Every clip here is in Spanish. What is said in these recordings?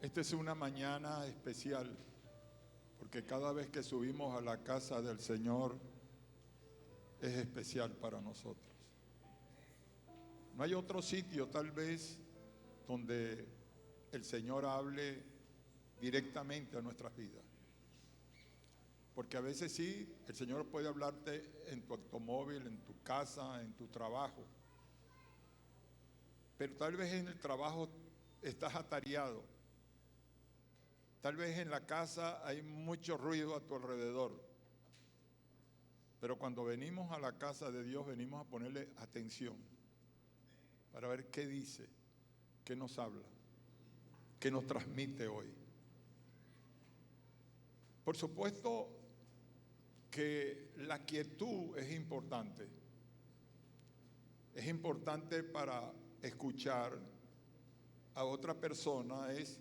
Esta es una mañana especial, porque cada vez que subimos a la casa del Señor es especial para nosotros. No hay otro sitio tal vez donde el Señor hable directamente a nuestras vidas. Porque a veces sí, el Señor puede hablarte en tu automóvil, en tu casa, en tu trabajo. Pero tal vez en el trabajo estás atareado. Tal vez en la casa hay mucho ruido a tu alrededor. Pero cuando venimos a la casa de Dios, venimos a ponerle atención para ver qué dice, qué nos habla, qué nos transmite hoy. Por supuesto que la quietud es importante. Es importante para escuchar a otra persona, es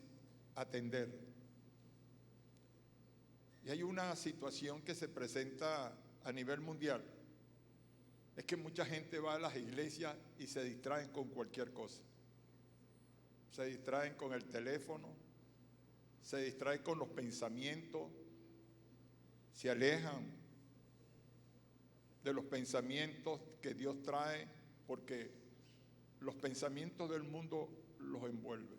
atender. Y hay una situación que se presenta a nivel mundial. Es que mucha gente va a las iglesias y se distraen con cualquier cosa. Se distraen con el teléfono, se distraen con los pensamientos, se alejan de los pensamientos que Dios trae, porque los pensamientos del mundo los envuelven.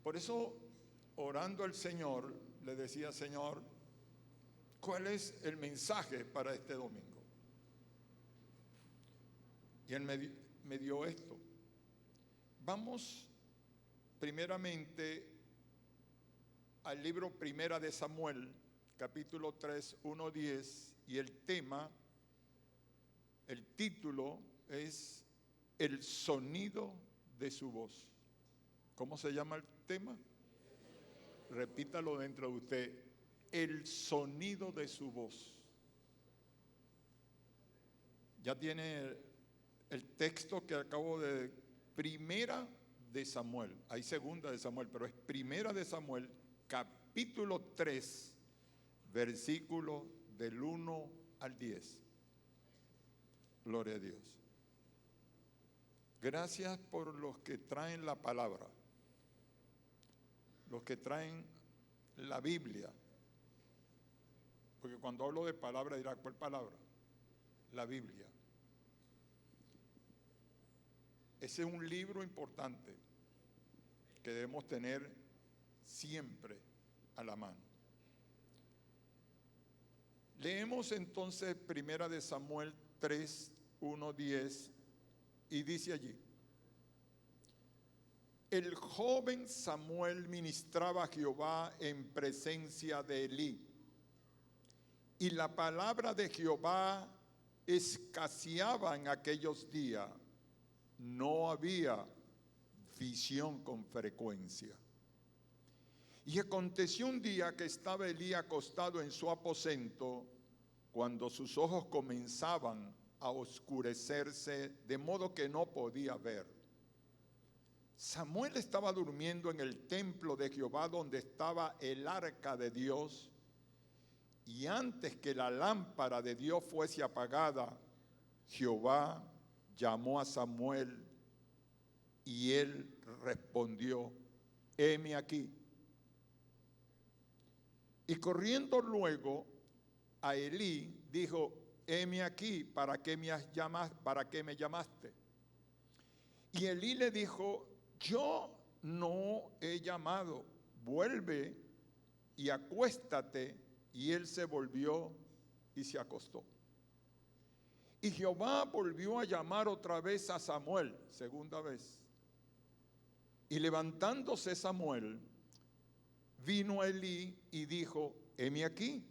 Por eso, orando al Señor, le decía: Señor, ¿cuál es el mensaje para este domingo? Y Él me dio esto. Vamos primeramente al libro Primera de Samuel, capítulo 3, 1-10, y el título es El sonido de su voz. ¿Cómo se llama el tema? Repítalo dentro de usted: el sonido de su voz. Ya tiene el texto que acabo de... Primera de Samuel, hay segunda de Samuel, pero es Primera de Samuel, capítulo 3, versículo del 1 al 10. Gloria a Dios. Gracias por los que traen la palabra, los que traen la Biblia. Porque cuando hablo de palabra dirá: ¿cuál palabra? La Biblia. Ese es un libro importante que debemos tener siempre a la mano. Leemos entonces Primera de Samuel 3, 1, 10, y dice allí: el joven Samuel ministraba a Jehová en presencia de Elí, y la palabra de Jehová escaseaba en aquellos días. No había visión con frecuencia. Y aconteció un día que estaba Elí acostado en su aposento, cuando sus ojos comenzaban a oscurecerse, de modo que no podía ver. Samuel estaba durmiendo en el templo de Jehová, donde estaba el arca de Dios, y antes que la lámpara de Dios fuese apagada, Jehová llamó a Samuel, y él respondió: heme aquí. Y corriendo luego a Elí, dijo: heme aquí, ¿para qué me llamaste? Y Elí le dijo: yo no he llamado, vuelve y acuéstate. Y él se volvió y se acostó. Y Jehová volvió a llamar otra vez a Samuel, segunda vez. Y levantándose Samuel, vino a Elí y dijo: heme aquí,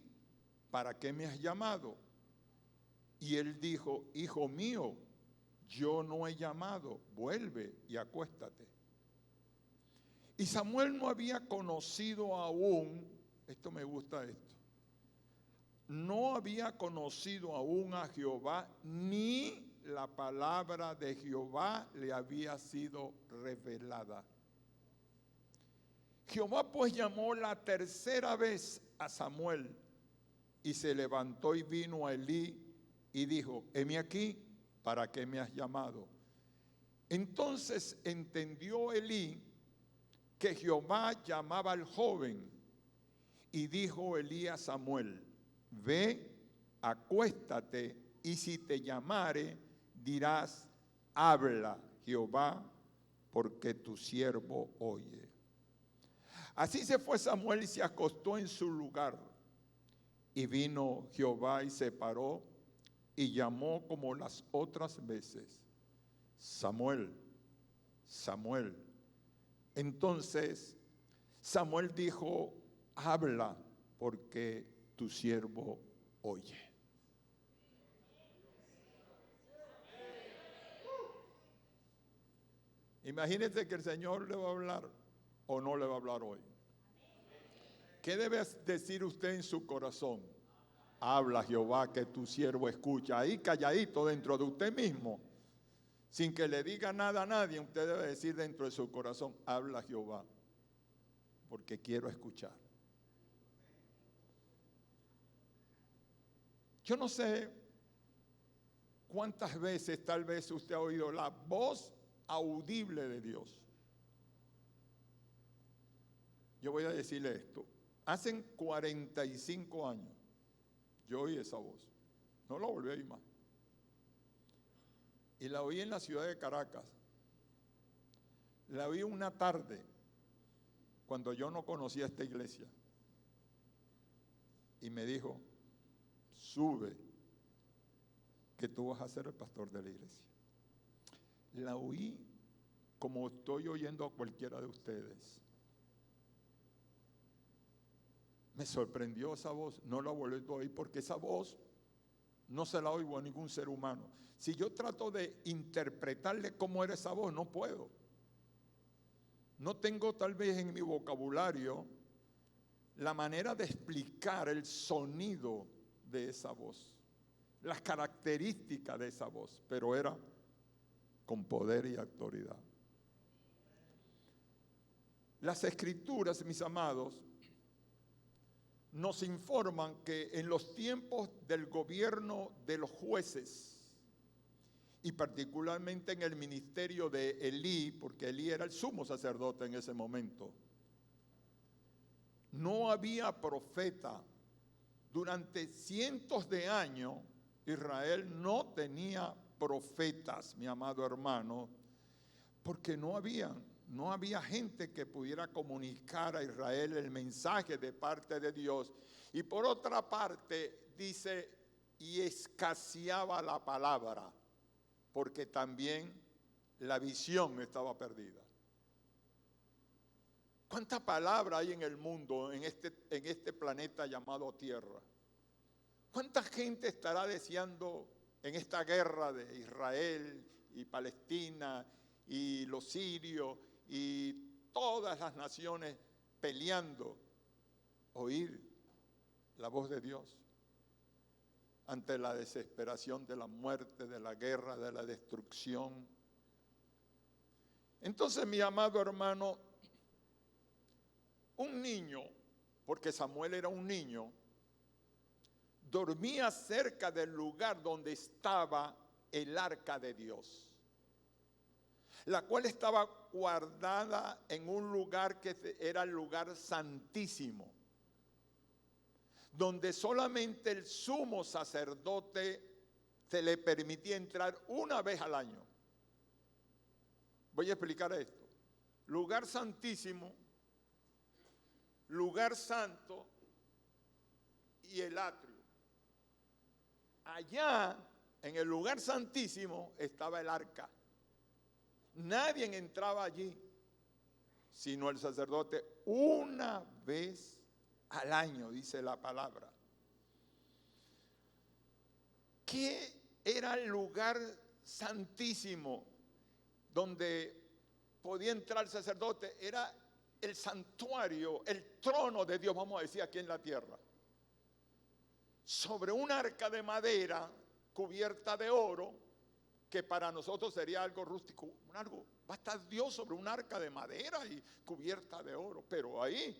¿para qué me has llamado? Y él dijo: hijo mío, yo no he llamado, vuelve y acuéstate. Y Samuel no había conocido aún, esto me gusta esto, no había conocido aún a Jehová, ni la palabra de Jehová le había sido revelada. Jehová pues llamó la tercera vez a Samuel, y se levantó y vino a Elí y dijo: heme aquí, ¿para qué me has llamado? Entonces entendió Elí que Jehová llamaba al joven, y dijo Elí a Samuel: ve, acuéstate, y si te llamare, dirás: habla, Jehová, porque tu siervo oye. Así se fue Samuel y se acostó en su lugar. Y vino Jehová y se paró y llamó como las otras veces: Samuel, Samuel. Entonces Samuel dijo: habla, porque tu siervo oye. Imagínese que el Señor le va a hablar o no le va a hablar hoy. ¿Qué debe decir usted en su corazón? Habla, Jehová, que tu siervo escucha. Ahí calladito dentro de usted mismo, sin que le diga nada a nadie, usted debe decir dentro de su corazón: habla, Jehová, porque quiero escuchar. Yo no sé cuántas veces tal vez usted ha oído la voz audible de Dios. Yo voy a decirle esto. Hace 45 años yo oí esa voz. No la volví a oír más. Y la oí en la ciudad de Caracas. La oí una tarde cuando yo no conocía esta iglesia. Y me dijo: sube, que tú vas a ser el pastor de la iglesia. La oí como estoy oyendo a cualquiera de ustedes. Me sorprendió esa voz, no la volví a oír, porque esa voz no se la oigo a ningún ser humano. Si yo trato de interpretarle cómo era esa voz, no puedo. No tengo tal vez en mi vocabulario la manera de explicar el sonido de esa voz, las características de esa voz, pero era con poder y autoridad. Las Escrituras, mis amados, nos informan que en los tiempos del gobierno de los jueces, y particularmente en el ministerio de Elí, porque Elí era el sumo sacerdote en ese momento, no había profeta. Durante cientos de años Israel no tenía profetas, mi amado hermano, porque no había gente que pudiera comunicar a Israel el mensaje de parte de Dios. Y por otra parte, dice, y escaseaba la palabra, porque también la visión estaba perdida. ¿Cuánta palabra hay en el mundo, en este planeta llamado Tierra? ¿Cuánta gente estará deseando en esta guerra de Israel y Palestina y los sirios y todas las naciones peleando, oír la voz de Dios ante la desesperación de la muerte, de la guerra, de la destrucción? Entonces, mi amado hermano, un niño, porque Samuel era un niño, dormía cerca del lugar donde estaba el arca de Dios, la cual estaba guardada en un lugar que era el lugar santísimo, donde solamente el sumo sacerdote se le permitía entrar una vez al año. Voy a explicar esto. Lugar santísimo, lugar santo y el atrio. Allá, en el lugar santísimo, estaba el arca. Nadie entraba allí, sino el sacerdote una vez al año, dice la palabra. ¿Qué era el lugar santísimo donde podía entrar el sacerdote? Era el santuario, el trono de Dios, vamos a decir, aquí en la tierra. Sobre un arca de madera cubierta de oro, que para nosotros sería algo rústico, va a estar Dios sobre un arca de madera y cubierta de oro, pero ahí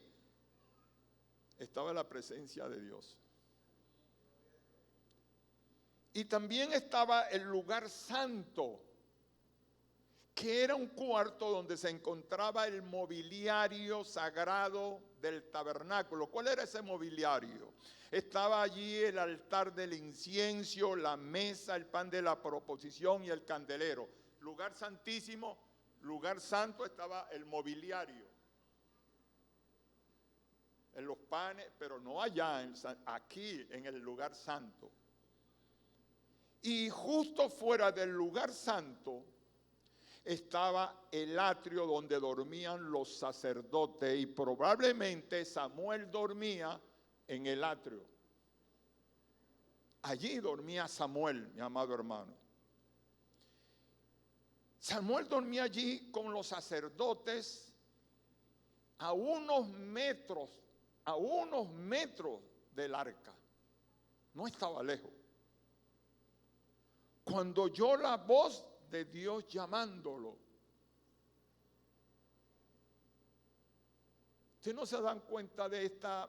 estaba la presencia de Dios. Y también estaba el lugar santo, que era un cuarto donde se encontraba el mobiliario sagrado del tabernáculo. ¿Cuál era ese mobiliario? Estaba allí el altar del incienso, la mesa, el pan de la proposición y el candelero. Lugar santísimo, lugar santo, estaba el mobiliario. En los panes, pero no allá, aquí en el lugar santo. Y justo fuera del lugar santo estaba el atrio donde dormían los sacerdotes, y probablemente Samuel dormía en el atrio. Allí dormía Samuel, mi amado hermano. Samuel dormía allí con los sacerdotes a unos metros del arca. No estaba lejos. Cuando oyó la voz de Dios llamándolo, ¿ustedes no se dan cuenta de esta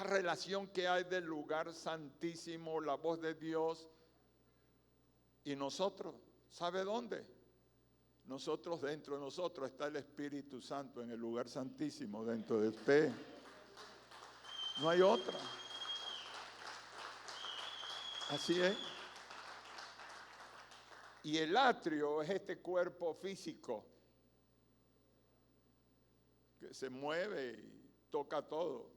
relación que hay del lugar santísimo, la voz de Dios, y nosotros? ¿Sabe dónde? Nosotros, dentro de nosotros está el Espíritu Santo en el lugar santísimo, dentro de usted. No hay otra. Así es. Y el atrio es este cuerpo físico que se mueve y toca todo.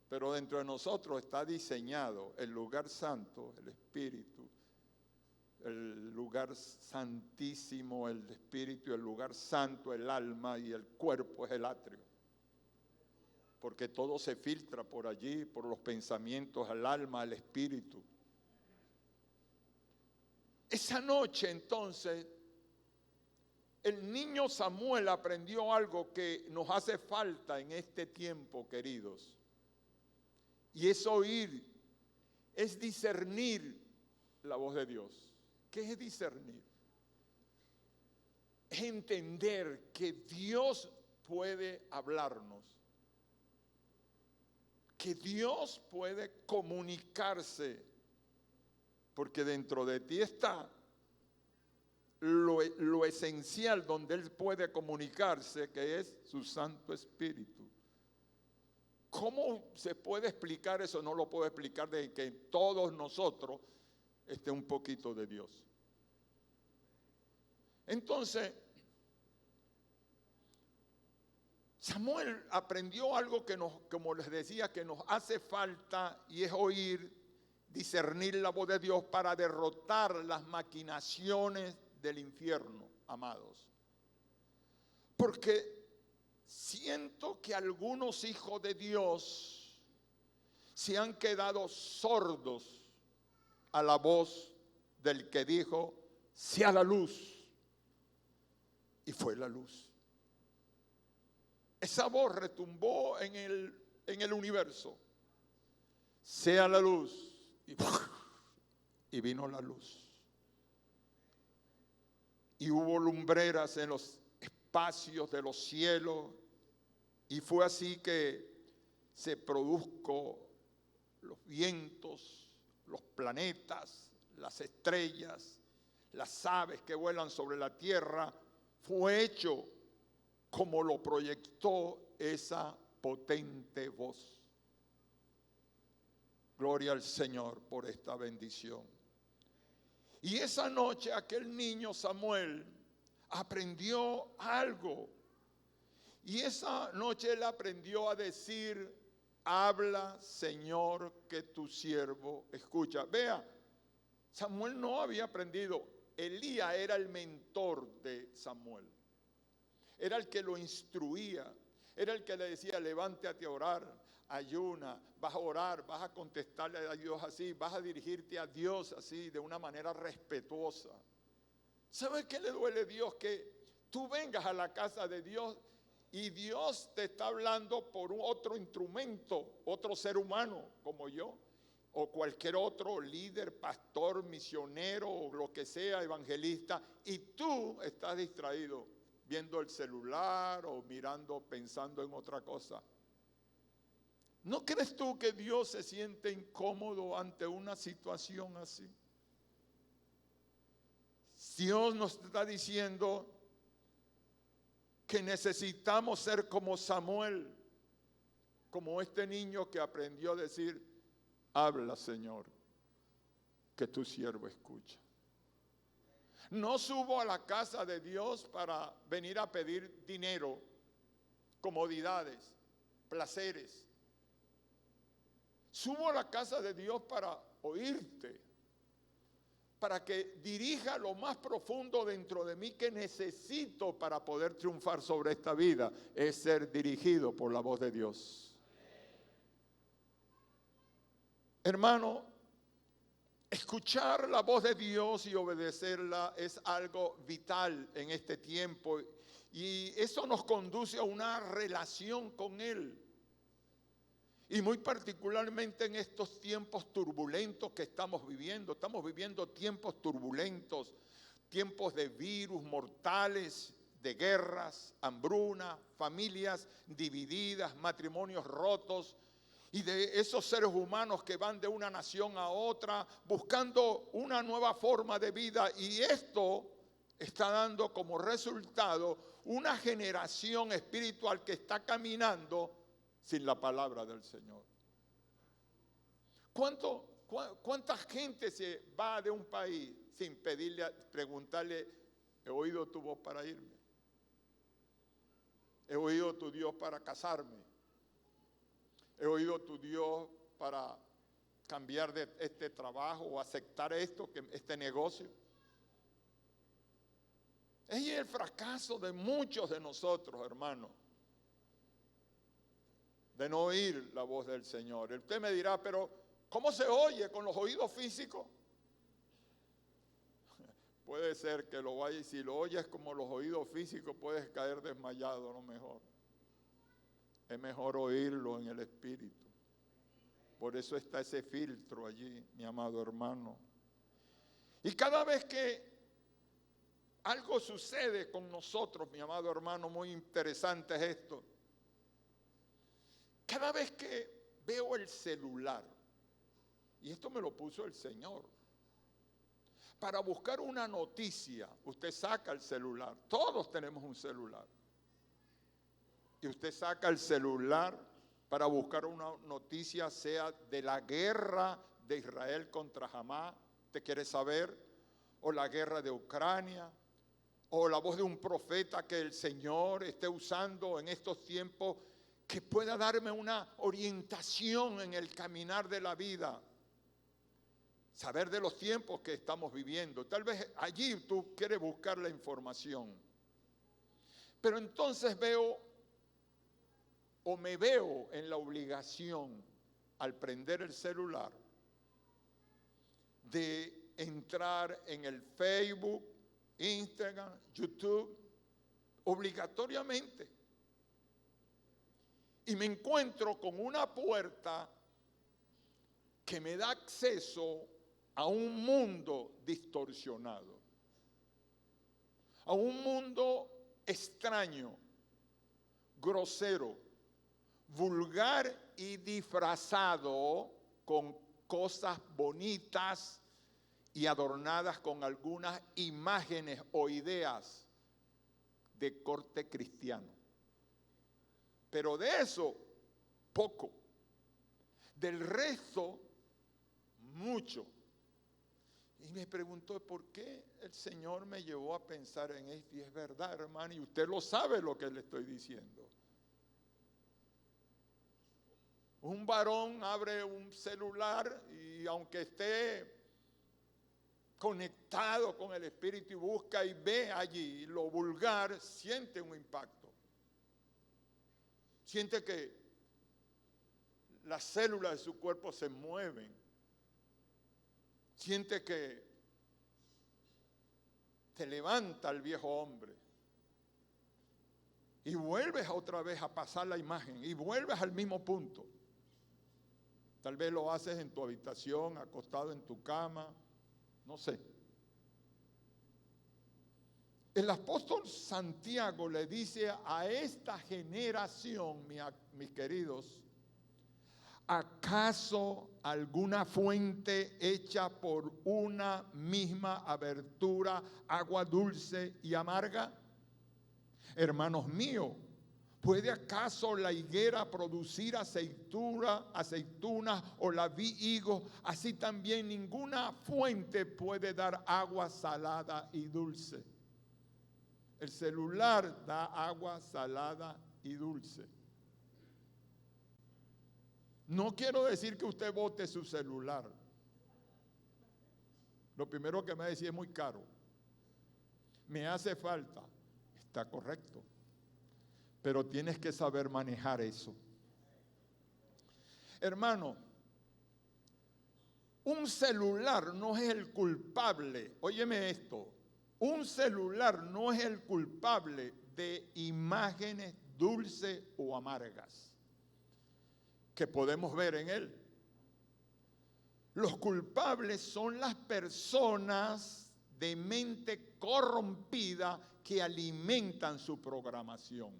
Pero dentro de nosotros está diseñado el lugar santo, el Espíritu, el lugar santísimo, el Espíritu, el lugar santo, el alma, y el cuerpo es el atrio. Porque todo se filtra por allí, por los pensamientos, al alma, al Espíritu. Esa noche entonces, el niño Samuel aprendió algo que nos hace falta en este tiempo, queridos. Y es oír, es discernir la voz de Dios. ¿Qué es discernir? Es entender que Dios puede hablarnos, que Dios puede comunicarse, porque dentro de ti está lo esencial donde Él puede comunicarse, que es su Santo Espíritu. ¿Cómo se puede explicar eso? No lo puedo explicar de que en todos nosotros esté un poquito de Dios. Entonces, Samuel aprendió algo que como les decía, que nos hace falta, y es oír, discernir la voz de Dios para derrotar las maquinaciones del infierno, amados. Porque siento que algunos hijos de Dios se han quedado sordos a la voz del que dijo, sea la luz, y fue la luz. Esa voz retumbó en el universo, sea la luz, y vino la luz. Y hubo lumbreras en los espacios de los cielos, y fue así que se produjo los vientos, los planetas, las estrellas, las aves que vuelan sobre la tierra. Fue hecho como lo proyectó esa potente voz. Gloria al Señor por esta bendición. Y esa noche aquel niño Samuel aprendió algo. Y esa noche él aprendió a decir, habla, Señor, que tu siervo escucha. Vea, Samuel no había aprendido. Elías era el mentor de Samuel. Era el que lo instruía. Era el que le decía, levántate a orar, ayuna, vas a orar, vas a contestarle a Dios así, vas a dirigirte a Dios así, de una manera respetuosa. ¿Sabes qué le duele a Dios? Que tú vengas a la casa de Dios y Dios te está hablando por otro instrumento, otro ser humano como yo, o cualquier otro líder, pastor, misionero, o lo que sea, evangelista, y tú estás distraído, viendo el celular o mirando, pensando en otra cosa. ¿No crees tú que Dios se siente incómodo ante una situación así? Dios nos está diciendo que necesitamos ser como Samuel, como este niño que aprendió a decir: habla, Señor, que tu siervo escucha. No subo a la casa de Dios para venir a pedir dinero, comodidades, placeres. Subo a la casa de Dios para oírte, para que dirija lo más profundo dentro de mí que necesito para poder triunfar sobre esta vida, es ser dirigido por la voz de Dios. Hermano, escuchar la voz de Dios y obedecerla es algo vital en este tiempo, y eso nos conduce a una relación con Él. Y muy particularmente en estos tiempos turbulentos que estamos viviendo tiempos turbulentos, tiempos de virus mortales, de guerras, hambruna, familias divididas, matrimonios rotos, y de esos seres humanos que van de una nación a otra buscando una nueva forma de vida, y esto está dando como resultado una generación espiritual que está caminando sin la palabra del Señor. ¿Cuánta gente se va de un país sin preguntarle: he oído tu voz para irme? He oído tu Dios para casarme. He oído tu Dios para cambiar de este trabajo o aceptar este negocio. Es el fracaso de muchos de nosotros, hermanos, de no oír la voz del Señor. Usted me dirá: pero ¿cómo se oye? ¿Con los oídos físicos? Puede ser que lo vaya, y si lo oyes como los oídos físicos puedes caer desmayado, no mejor. Es mejor oírlo en el Espíritu. Por eso está ese filtro allí, mi amado hermano. Y cada vez que algo sucede con nosotros, mi amado hermano, muy interesante es esto. Cada vez que veo el celular, y esto me lo puso el Señor, para buscar una noticia, usted saca el celular, todos tenemos un celular, y usted saca el celular para buscar una noticia, sea de la guerra de Israel contra Hamás, ¿te quiere saber? O la guerra de Ucrania, o la voz de un profeta que el Señor esté usando en estos tiempos, que pueda darme una orientación en el caminar de la vida. Saber de los tiempos que estamos viviendo. Tal vez allí tú quieres buscar la información. Pero entonces me veo en la obligación, al prender el celular, de entrar en el Facebook, Instagram, YouTube, obligatoriamente. Y me encuentro con una puerta que me da acceso a un mundo distorsionado, a un mundo extraño, grosero, vulgar y disfrazado con cosas bonitas y adornadas con algunas imágenes o ideas de corte cristiano. Pero de eso, poco. Del resto, mucho. Y me preguntó: ¿por qué el Señor me llevó a pensar en esto? Y es verdad, hermano, y usted lo sabe lo que le estoy diciendo. Un varón abre un celular y aunque esté conectado con el Espíritu y busca y ve allí lo vulgar, siente un impacto. Siente que las células de su cuerpo se mueven. Siente que te levanta el viejo hombre. Y vuelves otra vez a pasar la imagen y vuelves al mismo punto. Tal vez lo haces en tu habitación, acostado en tu cama, no sé. El apóstol Santiago le dice a esta generación, mis queridos, ¿Acaso alguna fuente hecha por una misma abertura, agua dulce y amarga? Hermanos míos, ¿puede acaso la higuera producir aceitunas o la vid higos? Así también ninguna fuente puede dar agua salada y dulce. El celular da agua salada y dulce. No quiero decir que usted bote su celular. Lo primero que me va a decir es muy caro. Me hace falta. Está correcto. Pero tienes que saber manejar eso. Hermano, un celular no es el culpable. Óyeme esto. Un celular no es el culpable de imágenes dulces o amargas que podemos ver en él. Los culpables son las personas de mente corrompida que alimentan su programación.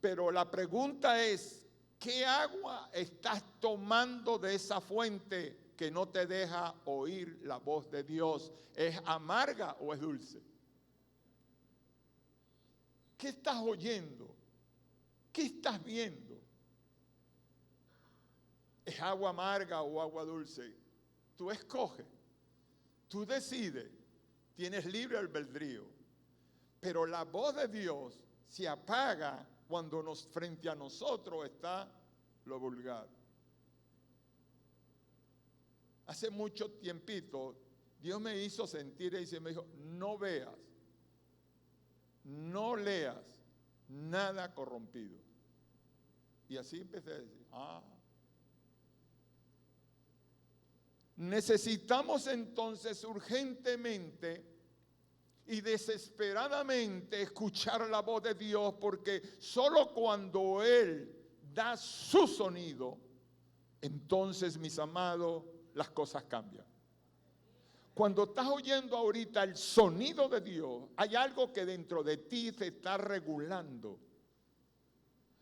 Pero la pregunta es, ¿qué agua estás tomando de esa fuente que no te deja oír la voz de Dios? ¿Es amarga o es dulce? ¿Qué estás oyendo? ¿Qué estás viendo? ¿Es agua amarga o agua dulce? Tú escoges, tú decides, tienes libre albedrío. Pero la voz de Dios se apaga cuando frente a nosotros está lo vulgar. Hace mucho tiempito, Dios me hizo sentir y me dijo, no veas, no leas nada corrompido. Y así empecé a decir, necesitamos entonces urgentemente y desesperadamente escuchar la voz de Dios, porque solo cuando Él da su sonido, entonces, mis amados, las cosas cambian. Cuando estás oyendo ahorita el sonido de Dios, hay algo que dentro de ti se está regulando.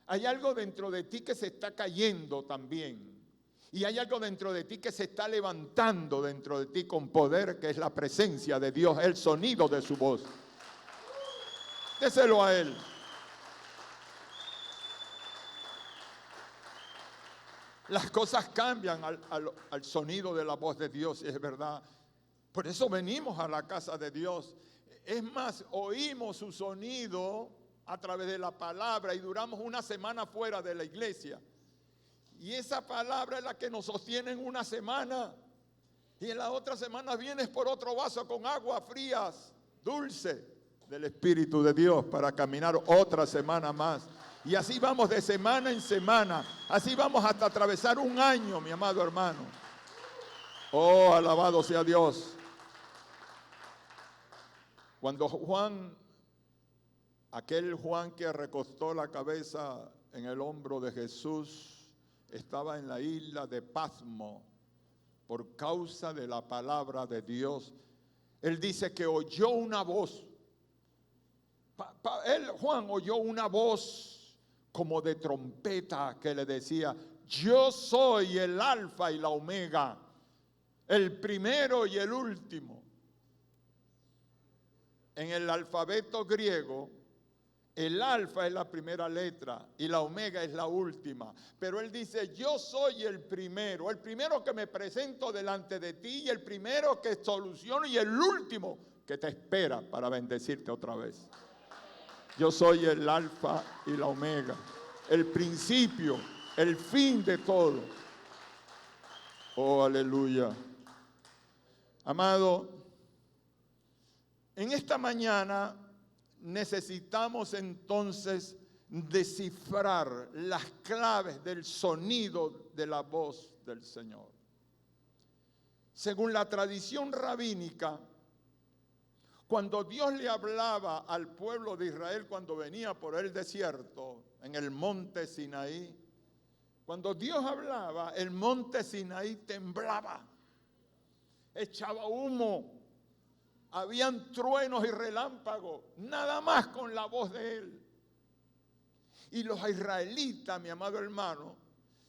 Hay algo dentro de ti que se está cayendo también. Y hay algo dentro de ti que se está levantando dentro de ti con poder, que es la presencia de Dios, el sonido de su voz. Déselo a Él. Las cosas cambian al sonido de la voz de Dios, es verdad. Por eso venimos a la casa de Dios. Es más, oímos su sonido a través de la palabra y duramos una semana fuera de la iglesia. Y esa palabra es la que nos sostiene en una semana. Y en la otra semana vienes por otro vaso con agua frías, dulce, del Espíritu de Dios para caminar otra semana más. Y así vamos de semana en semana. Así vamos hasta atravesar un año, mi amado hermano. Oh, alabado sea Dios. Cuando Juan, aquel Juan que recostó la cabeza en el hombro de Jesús, estaba en la isla de Patmos por causa de la palabra de Dios. Él dice que oyó una voz. Juan oyó una voz como de trompeta que le decía, yo soy el alfa y la omega, el primero y el último. En el alfabeto griego, el alfa es la primera letra y la omega es la última. Pero él dice, yo soy el primero que me presento delante de ti y el primero que soluciono y el último que te espera para bendecirte otra vez. Yo soy el alfa y la omega, el principio, el fin de todo. Oh, aleluya. Amado, en esta mañana necesitamos entonces descifrar las claves del sonido de la voz del Señor. Según la tradición rabínica, cuando Dios le hablaba al pueblo de Israel cuando venía por el desierto, en el monte Sinaí, cuando Dios hablaba, el monte Sinaí temblaba, echaba humo, habían truenos y relámpagos, nada más con la voz de Él. Y los israelitas, mi amado hermano,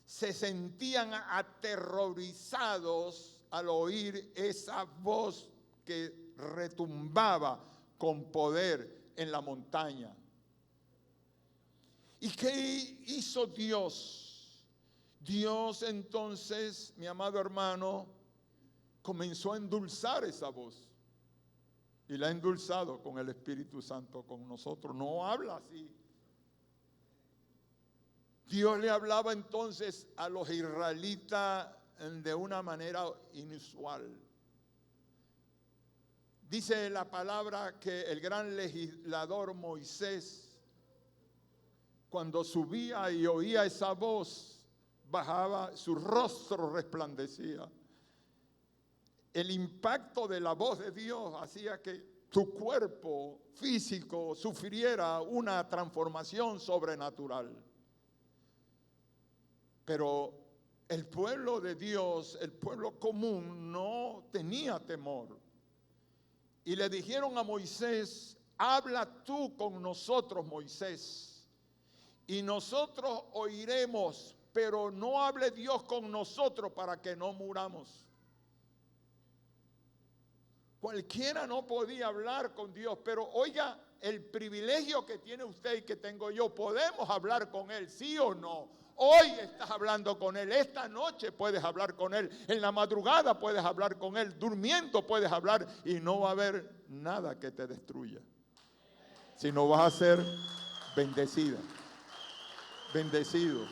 se sentían aterrorizados al oír esa voz que retumbaba con poder en la montaña. ¿Y qué hizo Dios? Dios entonces, mi amado hermano, comenzó a endulzar esa voz. Y la ha endulzado con el Espíritu Santo con nosotros. No habla así. Dios le hablaba entonces a los israelitas de una manera inusual. Dice la palabra que el gran legislador Moisés, cuando subía y oía esa voz, bajaba, su rostro resplandecía. El impacto de la voz de Dios hacía que tu cuerpo físico sufriera una transformación sobrenatural. Pero el pueblo de Dios, el pueblo común, no tenía temor. Y le dijeron a Moisés: habla tú con nosotros, Moisés, y nosotros oiremos, pero no hable Dios con nosotros para que no muramos. Cualquiera no podía hablar con Dios, pero oiga el privilegio que tiene usted y que tengo yo. Podemos hablar con Él, ¿sí o no? Hoy estás hablando con Él, esta noche puedes hablar con Él, en la madrugada puedes hablar con Él, durmiendo puedes hablar y no va a haber nada que te destruya, sino vas a ser bendecida, bendecido.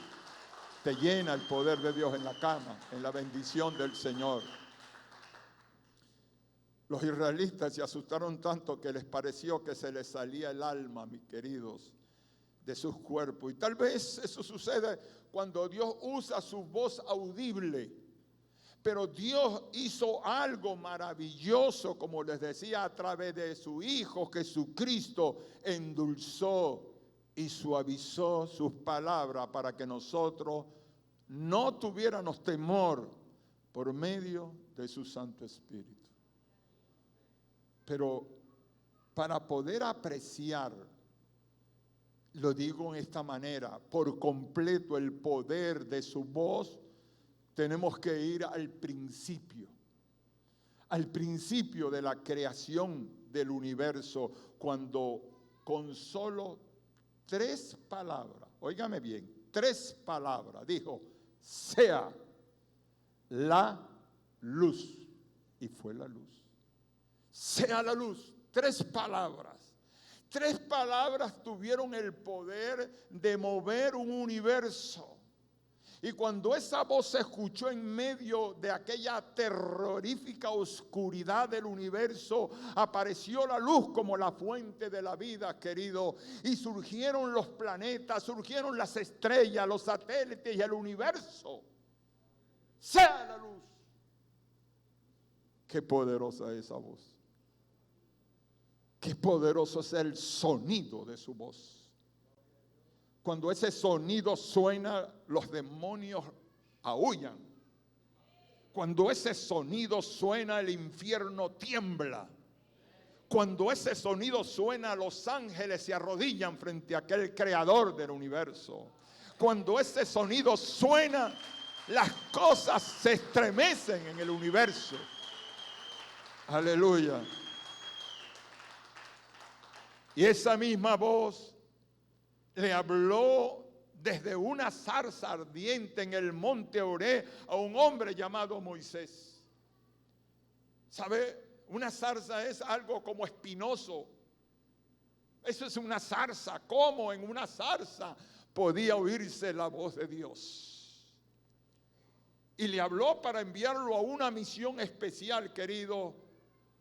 Te llena el poder de Dios en la cama, en la bendición del Señor. Los israelitas se asustaron tanto que les pareció que se les salía el alma, mis queridos, de sus cuerpos. Y tal vez eso sucede cuando Dios usa su voz audible. Pero Dios hizo algo maravilloso, como les decía, a través de su Hijo Jesucristo. Endulzó y suavizó sus palabras para que nosotros no tuviéramos temor por medio de su Santo Espíritu. Pero para poder apreciar, lo digo en esta manera, por completo el poder de su voz, tenemos que ir al principio de la creación del universo, cuando con solo 3 palabras, óigame bien, 3 palabras, dijo: sea la luz, y fue la luz. Sea la luz. 3 palabras. 3 palabras tuvieron el poder de mover un universo. Y cuando esa voz se escuchó en medio de aquella terrorífica oscuridad del universo, apareció la luz como la fuente de la vida, querido. Y surgieron los planetas, surgieron las estrellas, los satélites y el universo. Sea la luz. Qué poderosa es esa voz. Qué poderoso es el sonido de su voz. Cuando ese sonido suena, los demonios aúllan. Cuando ese sonido suena, el infierno tiembla. Cuando ese sonido suena, los ángeles se arrodillan frente a aquel creador del universo. Cuando ese sonido suena, las cosas se estremecen en el universo. Aleluya. Y esa misma voz le habló desde una zarza ardiente en el monte Oré a un hombre llamado Moisés. ¿Sabe? Una zarza es algo como espinoso. Eso es una zarza. ¿Cómo en una zarza podía oírse la voz de Dios? Y le habló para enviarlo a una misión especial, querido,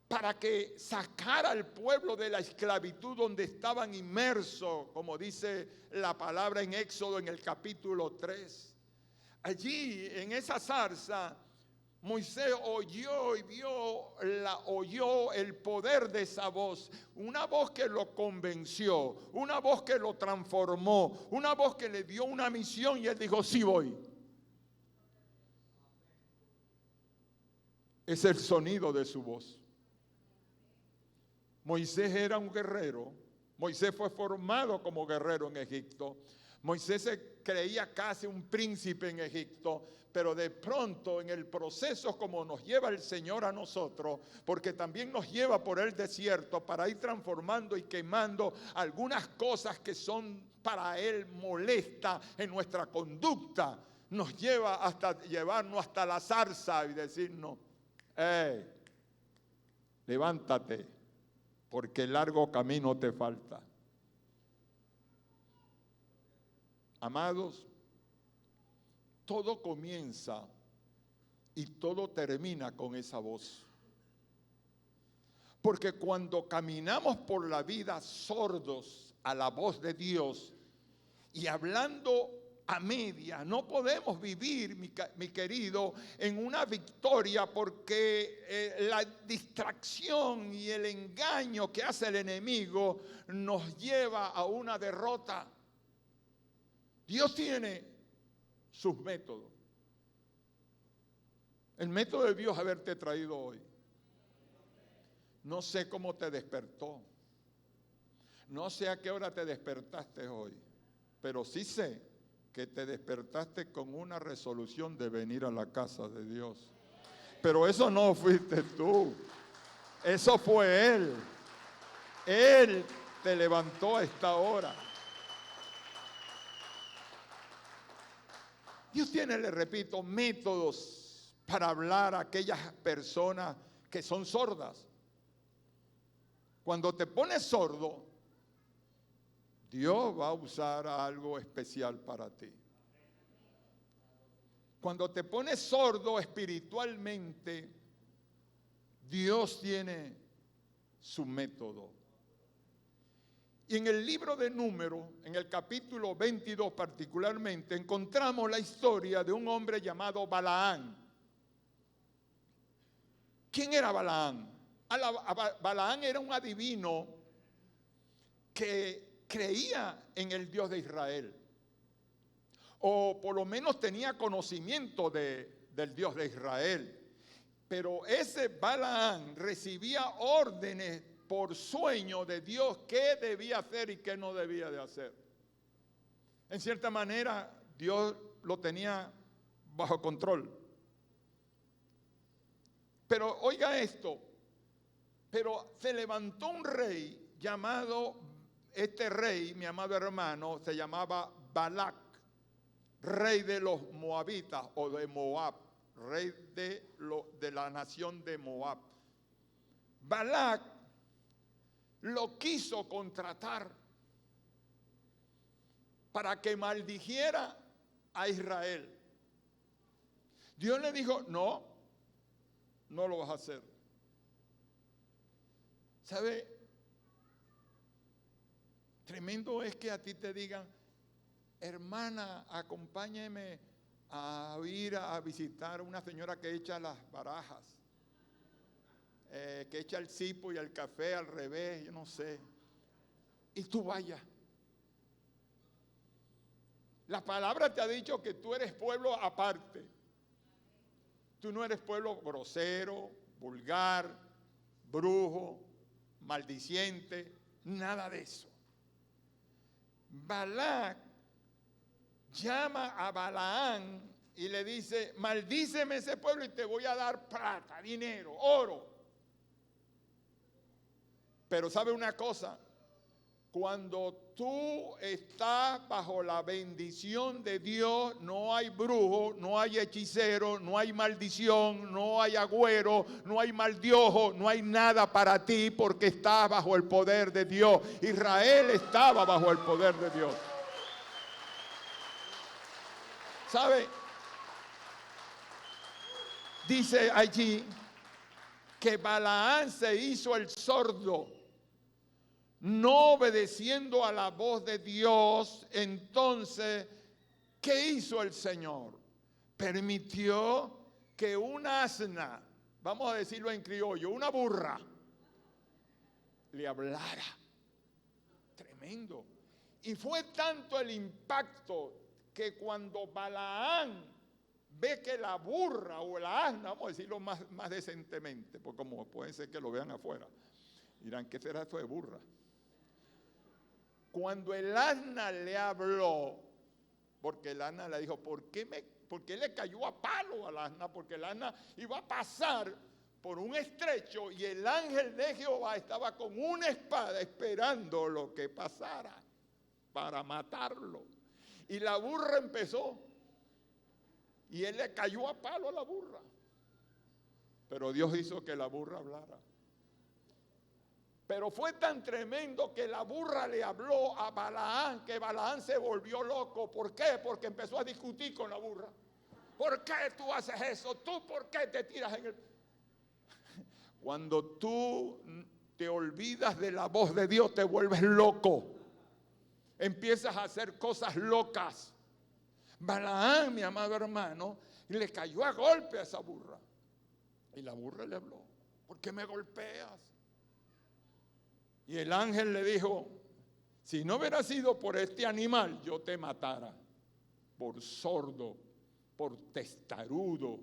para que sacara al pueblo de la esclavitud donde estaban inmersos, como dice la palabra en Éxodo en el capítulo 3. Allí, en esa zarza, Moisés oyó el poder de esa voz, una voz que lo convenció, una voz que lo transformó, una voz que le dio una misión y él dijo: sí voy. Es el sonido de su voz. Moisés era un guerrero. Moisés fue formado como guerrero en Egipto. Moisés se creía casi un príncipe en Egipto, pero de pronto en el proceso como nos lleva el Señor a nosotros, porque también nos lleva por el desierto para ir transformando y quemando algunas cosas que son para Él molestas en nuestra conducta, nos lleva hasta llevarnos hasta la zarza y decirnos: hey, levántate, porque largo camino te falta. Amados, todo comienza y todo termina con esa voz. Porque cuando caminamos por la vida sordos a la voz de Dios y hablando a media, no podemos vivir, mi querido, en una victoria, porque la distracción y el engaño que hace el enemigo nos lleva a una derrota. Dios tiene sus métodos. El método de Dios haberte traído hoy. No sé cómo te despertó. No sé a qué hora te despertaste hoy. Pero sí sé que te despertaste con una resolución de venir a la casa de Dios. Pero eso no fuiste tú. Eso fue Él. Él te levantó a esta hora. Dios tiene, le repito, métodos para hablar a aquellas personas que son sordas. Cuando te pones sordo, Dios va a usar algo especial para ti. Cuando te pones sordo espiritualmente, Dios tiene su método. Y en el libro de Números, en el capítulo 22 particularmente, encontramos la historia de un hombre llamado Balaán. ¿Quién era Balaán? Balaán era un adivino que creía en el Dios de Israel, o por lo menos tenía conocimiento del Dios de Israel. Pero ese Balaán recibía órdenes por sueño de Dios qué debía hacer y qué no debía de hacer. En cierta manera, Dios lo tenía bajo control. Pero oiga esto, pero se levantó un rey llamado, este rey, mi amado hermano, se llamaba Balac, rey de los moabitas o de Moab, rey de la nación de Moab. Balac lo quiso contratar para que maldijera a Israel. Dios le dijo: no lo vas a hacer. ¿Sabe? Tremendo es que a ti te digan: hermana, acompáñeme a ir a visitar a una señora que echa las barajas, que echa el cipo y el café al revés, yo no sé. Y tú vayas. La palabra te ha dicho que tú eres pueblo aparte. Tú no eres pueblo grosero, vulgar, brujo, maldiciente, nada de eso. Balac llama a Balaán y le dice: maldíceme ese pueblo y te voy a dar plata, dinero, oro. Pero sabe una cosa, cuando tú estás bajo la bendición de Dios, no hay brujo, no hay hechicero, no hay maldición, no hay agüero, no hay maldiojo, no hay nada para ti, porque estás bajo el poder de Dios. Israel estaba bajo el poder de Dios. ¿Sabe? Dice allí que Balaán se hizo el sordo, no obedeciendo a la voz de Dios. Entonces, ¿qué hizo el Señor? Permitió que un asna, vamos a decirlo en criollo, una burra, le hablara. Tremendo. Y fue tanto el impacto que cuando Balaán ve que la burra o la asna, vamos a decirlo más decentemente, porque como puede ser que lo vean afuera, dirán: ¿qué será esto de burra? Cuando el asna le habló, porque el asna le dijo, ¿por qué le cayó a palo al asna? Porque el asna iba a pasar por un estrecho y el ángel de Jehová estaba con una espada esperando lo que pasara para matarlo. Y la burra empezó y él le cayó a palo a la burra. Pero Dios hizo que la burra hablara. Pero fue tan tremendo que la burra le habló a Balaán, que Balaán se volvió loco. ¿Por qué? Porque empezó a discutir con la burra. ¿Por qué tú haces eso? ¿Tú por qué te tiras en el...? Cuando tú te olvidas de la voz de Dios, te vuelves loco. Empiezas a hacer cosas locas. Balaán, mi amado hermano, le cayó a golpe a esa burra. Y la burra le habló, ¿por qué me golpeas? Y el ángel le dijo, si no hubiera sido por este animal, yo te matara. Por sordo, por testarudo.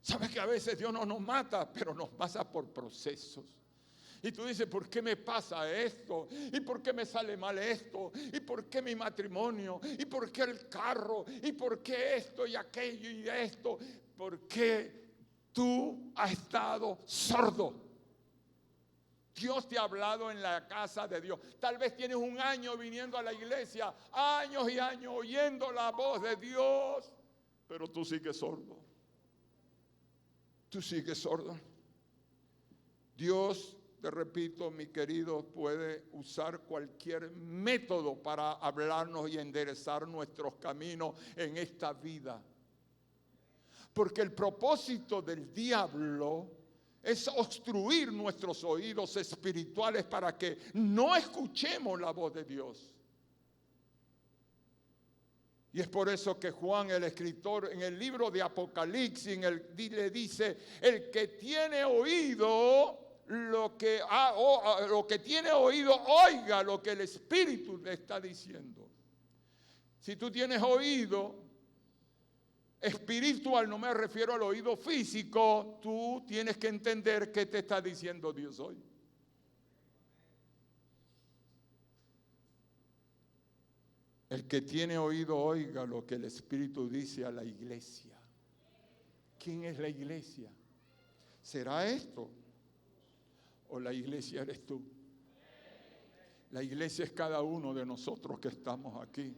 ¿Sabes que a veces Dios no nos mata, pero nos pasa por procesos? Y tú dices, ¿por qué me pasa esto? ¿Y por qué me sale mal esto? ¿Y por qué mi matrimonio? ¿Y por qué el carro? ¿Y por qué esto y aquello y esto? ¿Por qué tú has estado sordo? Dios te ha hablado en la casa de Dios. Tal vez tienes un año viniendo a la iglesia, años y años oyendo la voz de Dios, pero tú sigues sordo. Tú sigues sordo. Dios, te repito, mi querido, puede usar cualquier método para hablarnos y enderezar nuestros caminos en esta vida. Porque el propósito del diablo es obstruir nuestros oídos espirituales para que no escuchemos la voz de Dios. Y es por eso que Juan, el escritor, en el libro de Apocalipsis, le dice, el que tiene oído, lo que tiene oído, oiga lo que el Espíritu le está diciendo. Si tú tienes oído espiritual, no me refiero al oído físico, tú tienes que entender qué te está diciendo Dios hoy. El que tiene oído, oiga lo que el Espíritu dice a la iglesia. ¿Quién es la iglesia? ¿Será esto? ¿O la iglesia eres tú? La iglesia es cada uno de nosotros que estamos aquí.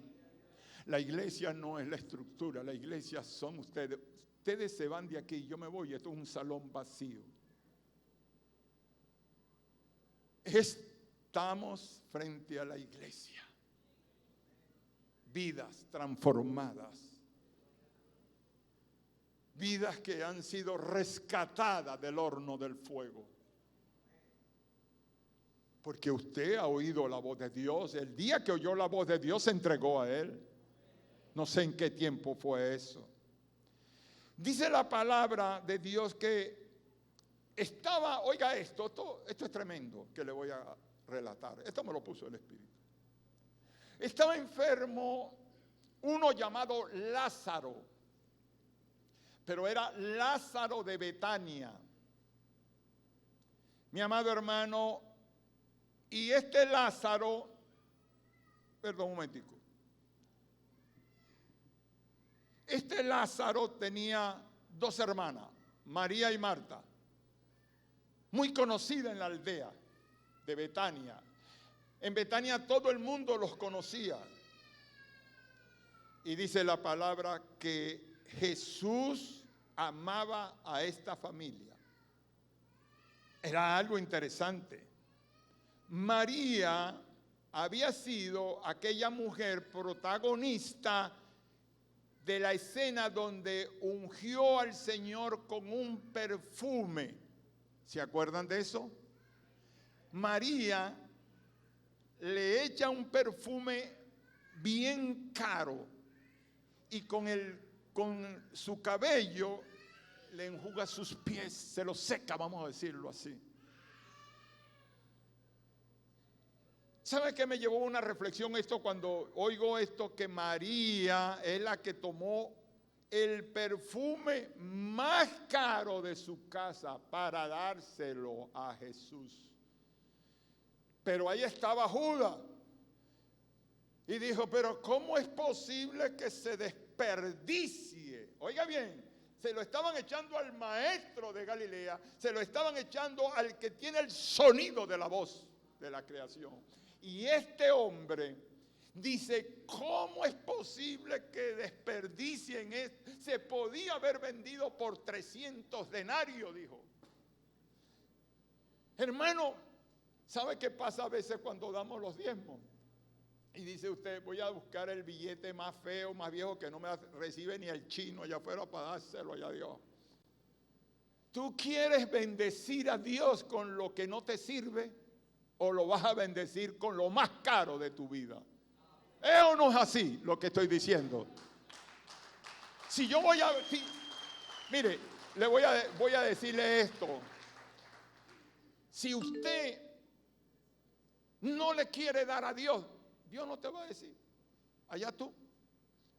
La iglesia no es la estructura, la iglesia son ustedes. Ustedes se van de aquí, yo me voy, esto es un salón vacío. Estamos frente a la iglesia. Vidas transformadas. Vidas que han sido rescatadas del horno del fuego. Porque usted ha oído la voz de Dios. El día que oyó la voz de Dios se entregó a Él. No sé en qué tiempo fue eso. Dice la palabra de Dios que estaba, oiga esto es tremendo que le voy a relatar. Esto me lo puso el Espíritu. Estaba enfermo uno llamado Lázaro, pero era Lázaro de Betania. Mi amado hermano, y este Lázaro, perdón un momentico. Este Lázaro tenía dos hermanas, María y Marta, muy conocida en la aldea de Betania. En Betania todo el mundo los conocía. Y dice la palabra que Jesús amaba a esta familia. Era algo interesante. María había sido aquella mujer protagonista de la escena donde ungió al Señor con un perfume. ¿Se acuerdan de eso? María le echa un perfume bien caro y con su cabello le enjuga sus pies, se los seca, vamos a decirlo así. ¿Sabe qué me llevó a una reflexión esto cuando oigo esto? Que María es la que tomó el perfume más caro de su casa para dárselo a Jesús. Pero ahí estaba Judas. Y dijo, pero ¿cómo es posible que se desperdicie? Oiga bien, se lo estaban echando al maestro de Galilea, se lo estaban echando al que tiene el sonido de la voz de la creación. Y este hombre dice, ¿cómo es posible que desperdicien esto? Se podía haber vendido por 300 denarios, dijo. Hermano, ¿sabe qué pasa a veces cuando damos los diezmos? Y dice usted, voy a buscar el billete más feo, más viejo, que no me recibe ni el chino allá afuera para dárselo allá a Dios. ¿Tú quieres bendecir a Dios con lo que no te sirve o lo vas a bendecir con lo más caro de tu vida? ¿Es o no es así lo que estoy diciendo? Si yo voy a... mire, le voy a decirle esto. Si usted no le quiere dar a Dios, Dios no te va a decir, allá tú.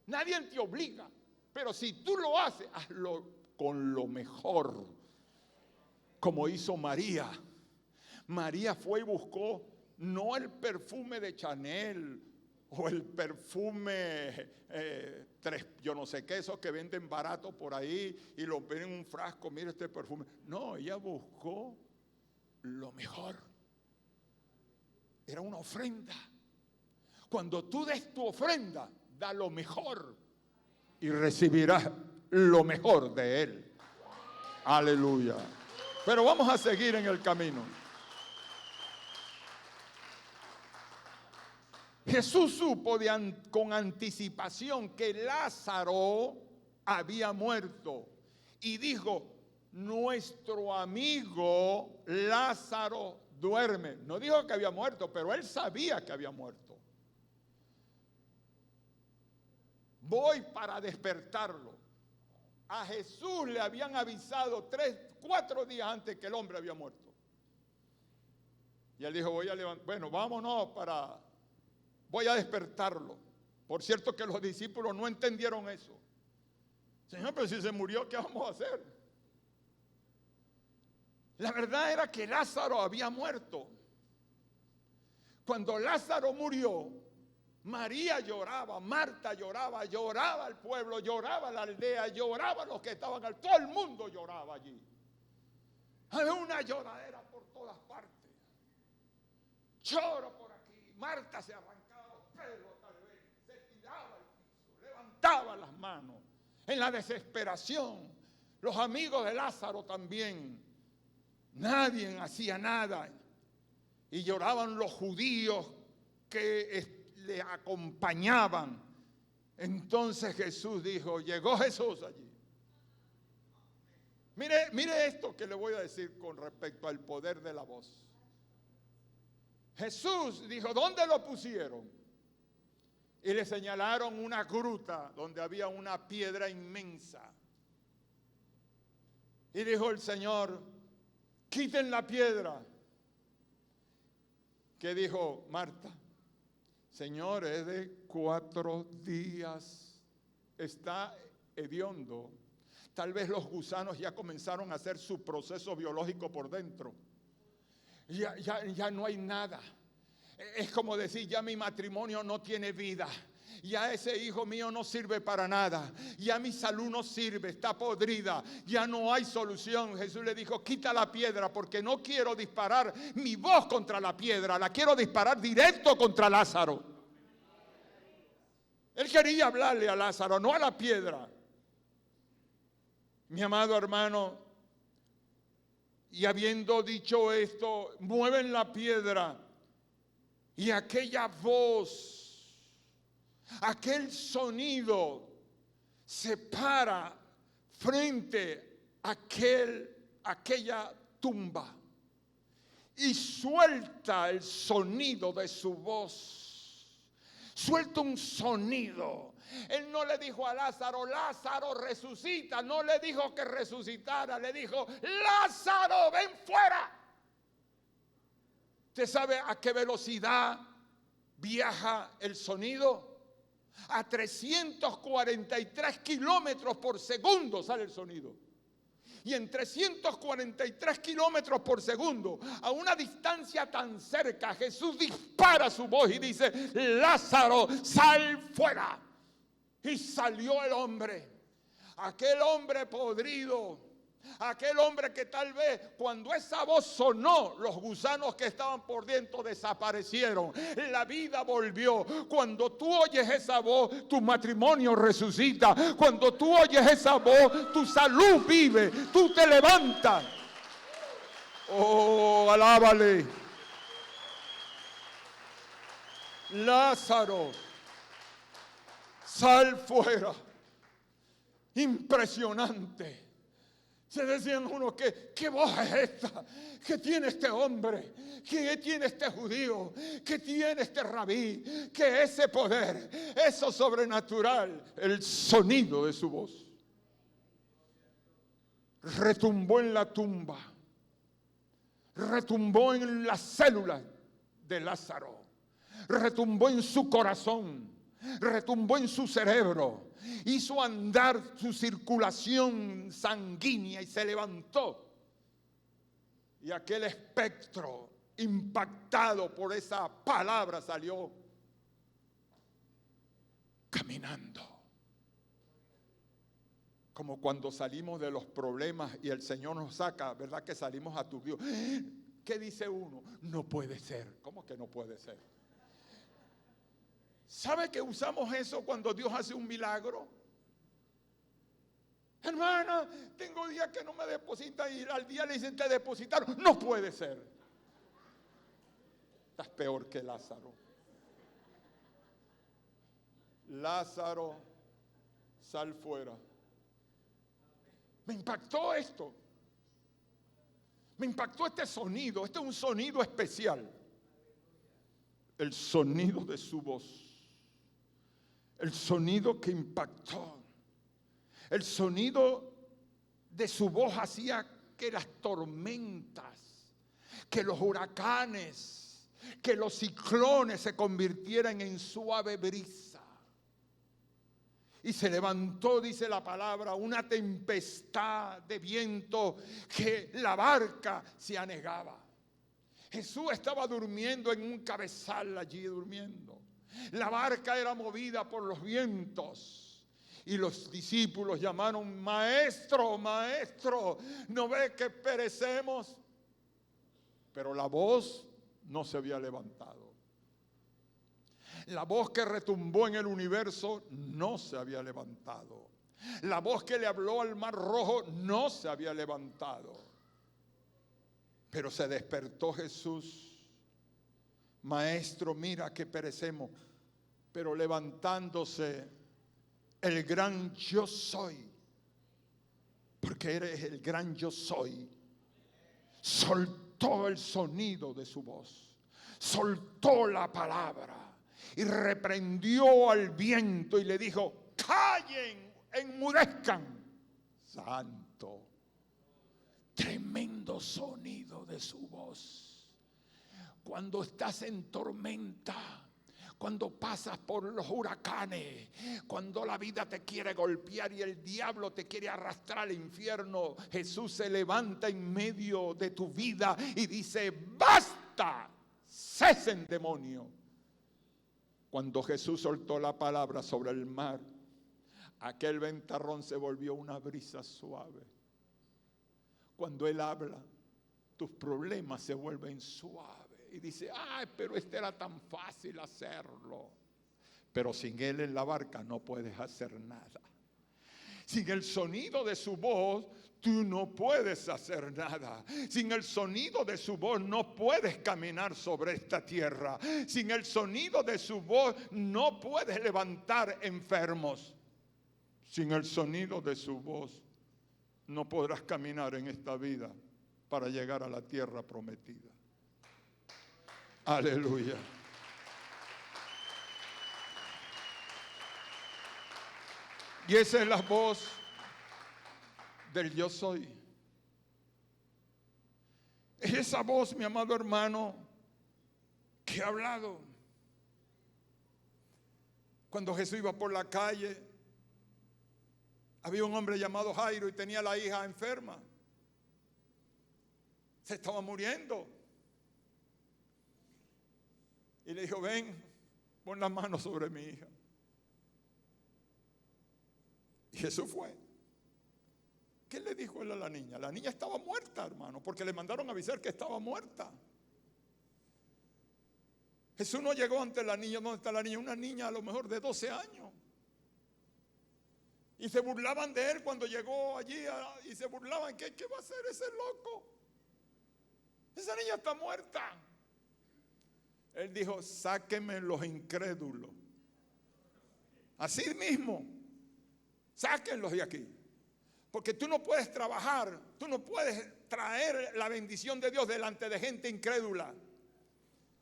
Nadie te obliga, pero si tú lo haces, hazlo con lo mejor, como hizo María. María fue y buscó no el perfume de Chanel o el perfume yo no sé qué, esos que venden barato por ahí y lo ven en un frasco, mira este perfume. No, ella buscó lo mejor. Era una ofrenda. Cuando tú des tu ofrenda, da lo mejor y recibirás lo mejor de Él. Aleluya. Pero vamos a seguir en el camino. Jesús supo con anticipación que Lázaro había muerto y dijo, nuestro amigo Lázaro duerme. No dijo que había muerto, pero él sabía que había muerto. Voy para despertarlo. A Jesús le habían avisado 4 días antes que el hombre había muerto. Y él dijo, voy a levantar, bueno, vámonos voy a despertarlo. Por cierto que los discípulos no entendieron eso. Señor, pero si se murió, ¿qué vamos a hacer? La verdad era que Lázaro había muerto. Cuando Lázaro murió, María lloraba, Marta lloraba, lloraba el pueblo, lloraba la aldea, lloraba los que estaban al, todo el mundo lloraba allí. Había una lloradera por todas partes. Lloro por aquí. Marta se arrancaba los pelos tal vez, se tiraba al piso, levantaba las manos en la desesperación. Los amigos de Lázaro también. Nadie hacía nada. Y lloraban los judíos que le acompañaban. Entonces Jesús dijo, llegó Jesús allí. Mire esto que le voy a decir con respecto al poder de la voz. Jesús dijo, ¿dónde lo pusieron? Y le señalaron una gruta donde había una piedra inmensa. Y dijo el Señor, quiten la piedra. ¿Qué dijo Marta? Señor, es de 4 días, está hediondo. Tal vez los gusanos ya comenzaron a hacer su proceso biológico por dentro. Ya no hay nada. Es como decir, ya mi matrimonio no tiene vida. Ya ese hijo mío no sirve para nada. Ya mi salud no sirve, está podrida. Ya no hay solución. Jesús le dijo, quita la piedra porque no quiero disparar mi voz contra la piedra. La quiero disparar directo contra Lázaro. Él quería hablarle a Lázaro, no a la piedra. Mi amado hermano, y habiendo dicho esto, mueven la piedra y aquella voz, aquel sonido se para frente a aquella tumba y suelta el sonido de su voz. Suelta un sonido. Él no le dijo a Lázaro, Lázaro resucita. No le dijo que resucitara. Le dijo, Lázaro, ven fuera. ¿Usted sabe a qué velocidad viaja el sonido? A 343 kilómetros por segundo sale el sonido. Y en 343 kilómetros por segundo, a una distancia tan cerca, Jesús dispara su voz y dice: Lázaro, sal fuera. Y salió el hombre, aquel hombre podrido, aquel hombre que tal vez cuando esa voz sonó, los gusanos que estaban por dentro desaparecieron, la vida volvió. Cuando tú oyes esa voz, tu matrimonio resucita. Cuando tú oyes esa voz, tu salud vive, tú te levantas. Oh, alábale. Lázaro, sal fuera. Impresionante. Se decían unos que, ¿qué voz es esta? ¿Qué tiene este hombre? ¿Qué tiene este judío? ¿Qué tiene este rabí? ¿Qué ese poder? Eso sobrenatural. El sonido de su voz retumbó en la tumba, retumbó en las células de Lázaro, retumbó en su corazón, retumbó en su cerebro, hizo andar su circulación sanguínea y se levantó. Y aquel espectro impactado por esa palabra salió caminando. Como cuando salimos de los problemas y el Señor nos saca, ¿verdad? Que salimos a tu Dios. ¿Qué dice uno? No puede ser. ¿Cómo que no puede ser? ¿Sabe que usamos eso cuando Dios hace un milagro? Hermana, tengo días que no me depositan y al día le dicen te depositaron. No puede ser. Estás peor que Lázaro. Lázaro, sal fuera. Me impactó esto. Me impactó este sonido. Este es un sonido especial. El sonido de su voz. El sonido que impactó. El sonido de su voz hacía que las tormentas, que los huracanes, que los ciclones se convirtieran en suave brisa. Y se levantó, dice la palabra, una tempestad de viento que la barca se anegaba. Jesús estaba durmiendo en un cabezal allí durmiendo. La barca era movida por los vientos. Y los discípulos llamaron: Maestro, Maestro, ¿no ves que perecemos? Pero la voz no se había levantado. La voz que retumbó en el universo no se había levantado. La voz que le habló al mar rojo no se había levantado. Pero se despertó Jesús. Maestro, mira que perecemos. Pero levantándose el gran yo soy, porque eres el gran yo soy, soltó el sonido de su voz, soltó la palabra y reprendió al viento y le dijo: callen, enmudezcan. Santo, tremendo sonido de su voz. Cuando estás en tormenta, cuando pasas por los huracanes, cuando la vida te quiere golpear y el diablo te quiere arrastrar al infierno, Jesús se levanta en medio de tu vida y dice: basta, cesen, demonio. Cuando Jesús soltó la palabra sobre el mar, aquel ventarrón se volvió una brisa suave. Cuando Él habla, tus problemas se vuelven suaves. Y dice: ay, pero era tan fácil hacerlo. Pero sin Él en la barca no puedes hacer nada. Sin el sonido de su voz, tú no puedes hacer nada. Sin el sonido de su voz no puedes caminar sobre esta tierra. Sin el sonido de su voz no puedes levantar enfermos. Sin el sonido de su voz no podrás caminar en esta vida para llegar a la tierra prometida. Aleluya. Y esa es la voz del yo soy. Es esa voz, mi amado hermano, que ha hablado. Cuando Jesús iba por la calle, había un hombre llamado Jairo y tenía la hija enferma. Se estaba muriendo. Y le dijo, ven, pon las manos sobre mi hija. Y eso fue. ¿Qué le dijo él a la niña? La niña estaba muerta, hermano, porque le mandaron a avisar que estaba muerta. Jesús no llegó ante la niña. ¿Dónde está la niña? Una niña a lo mejor de 12 años. Y se burlaban de él cuando llegó allí. Y se burlaban. ¿Qué va a hacer ese loco? Esa niña está muerta. Él dijo, sáquenme los incrédulos. Así mismo, sáquenlos de aquí. Porque tú no puedes trabajar, tú no puedes traer la bendición de Dios delante de gente incrédula.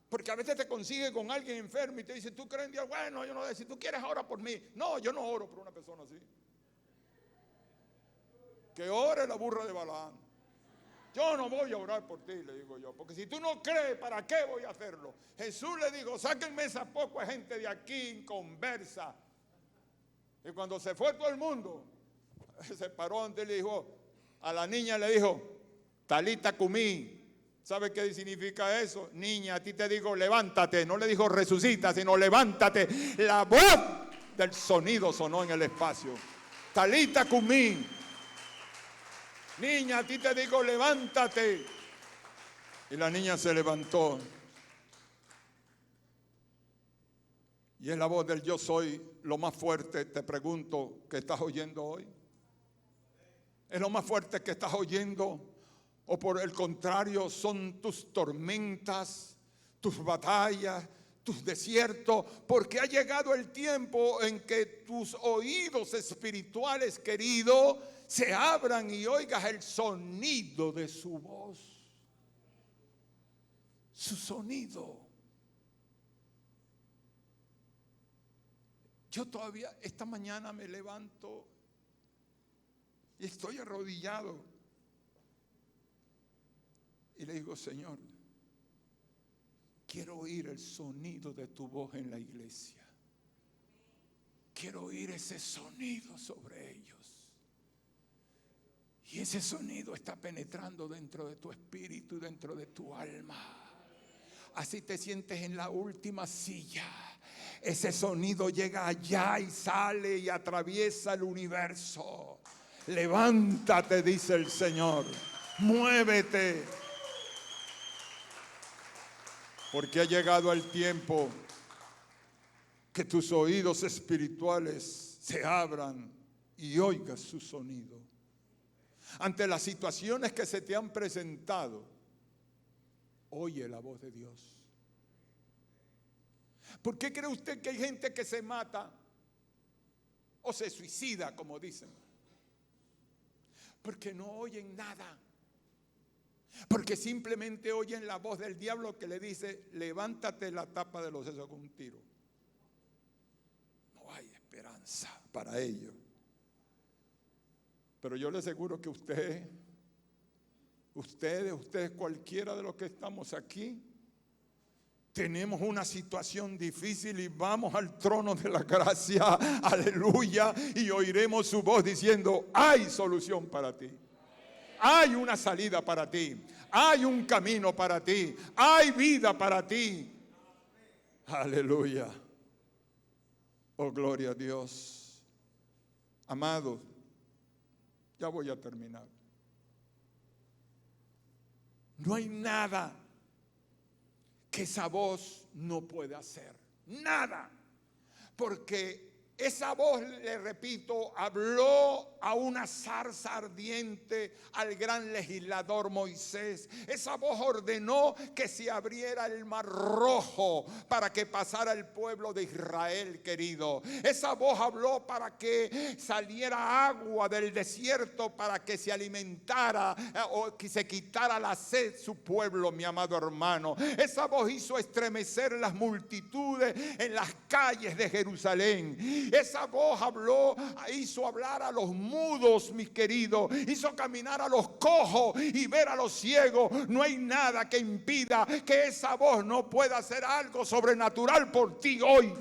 Porque a veces te consigue con alguien enfermo y te dice, ¿tú crees en Dios? Bueno, yo no sé, si tú quieres ora por mí. No, yo no oro por una persona así. Que ore la burra de Balaam. Yo no voy a orar por ti, le digo yo. Porque si tú no crees, ¿para qué voy a hacerlo? Jesús le dijo, sáquenme esa poca gente de aquí inconversa. Y cuando se fue todo el mundo, se paró ante él y le dijo, a la niña le dijo, Talita cumí. ¿Sabe qué significa eso? Niña, a ti te digo, levántate. No le dijo resucita, sino levántate. La voz del sonido sonó en el espacio. Talita cumí. Niña, a ti te digo, levántate. Y la niña se levantó. Y es la voz del yo soy lo más fuerte, te pregunto, que estás oyendo hoy. ¿Es lo más fuerte que estás oyendo? ¿O por el contrario son tus tormentas, tus batallas, tus desiertos? Porque ha llegado el tiempo en que tus oídos espirituales, querido, se abran y oigas el sonido de su voz. Su sonido. Yo todavía esta mañana me levanto y estoy arrodillado y le digo, Señor, quiero oír el sonido de tu voz en la iglesia. Quiero oír ese sonido sobre ellos. Y ese sonido está penetrando dentro de tu espíritu y dentro de tu alma. Así te sientes en la última silla. Ese sonido llega allá y sale y atraviesa el universo. Levántate, dice el Señor. Muévete. Porque ha llegado el tiempo que tus oídos espirituales se abran y oigas su sonido. Ante las situaciones que se te han presentado, oye la voz de Dios. ¿Por qué cree usted que hay gente que se mata o se suicida, como dicen? Porque no oyen nada. Porque simplemente oyen la voz del diablo que le dice, levántate la tapa de los sesos con un tiro. No hay esperanza para ellos. Pero yo le aseguro que ustedes, cualquiera de los que estamos aquí, tenemos una situación difícil y vamos al trono de la gracia, aleluya, y oiremos su voz diciendo, hay solución para ti. Hay una salida para ti. Hay un camino para ti. Hay vida para ti. Aleluya. Oh, gloria a Dios. Amados, ya voy a terminar. No hay nada que esa voz no pueda hacer. Nada. Porque esa voz, le repito, habló a una zarza ardiente al gran legislador Moisés. Esa voz ordenó que se abriera el mar rojo para que pasara el pueblo de Israel, querido. Esa voz habló para que saliera agua del desierto, para que se alimentara o que se quitara la sed su pueblo, mi amado hermano. Esa voz hizo estremecer las multitudes en las calles de Jerusalén. Esa voz habló, hizo hablar a los mudos, mis queridos, hizo caminar a los cojos y ver a los ciegos. No hay nada que impida que esa voz no pueda hacer algo sobrenatural por ti hoy.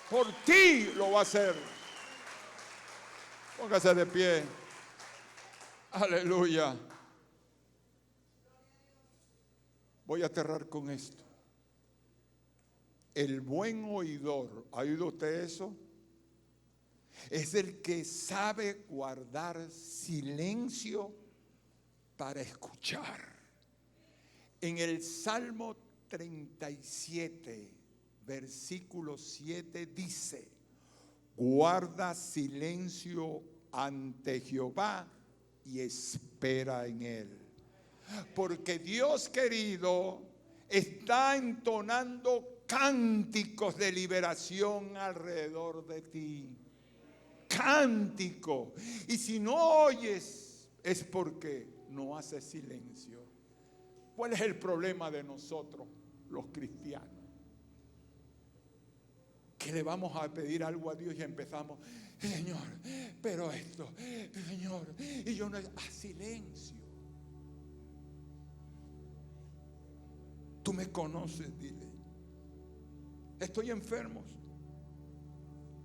Por ti lo va a hacer. Póngase de pie. Aleluya. Voy a cerrar con esto. El buen oidor, ¿ha oído usted eso? Es el que sabe guardar silencio para escuchar. En el Salmo 37, versículo 7 dice: guarda silencio ante Jehová y espera en él. Porque Dios querido está entonando cánticos de liberación alrededor de ti. Cántico. Y si no oyes, es porque no haces silencio. ¿Cuál es el problema de nosotros, los cristianos? Que le vamos a pedir algo a Dios y empezamos: Señor, pero esto, Señor, y yo no, a silencio. Tú me conoces, dile. Estoy enfermo.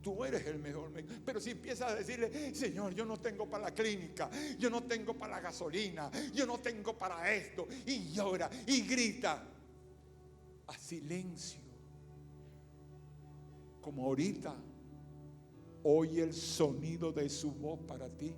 Tú eres el mejor médico. Pero si empiezas a decirle: Señor, yo no tengo para la clínica, yo no tengo para la gasolina, yo no tengo para esto, y llora y grita, a silencio. Como ahorita oye el sonido de su voz para ti.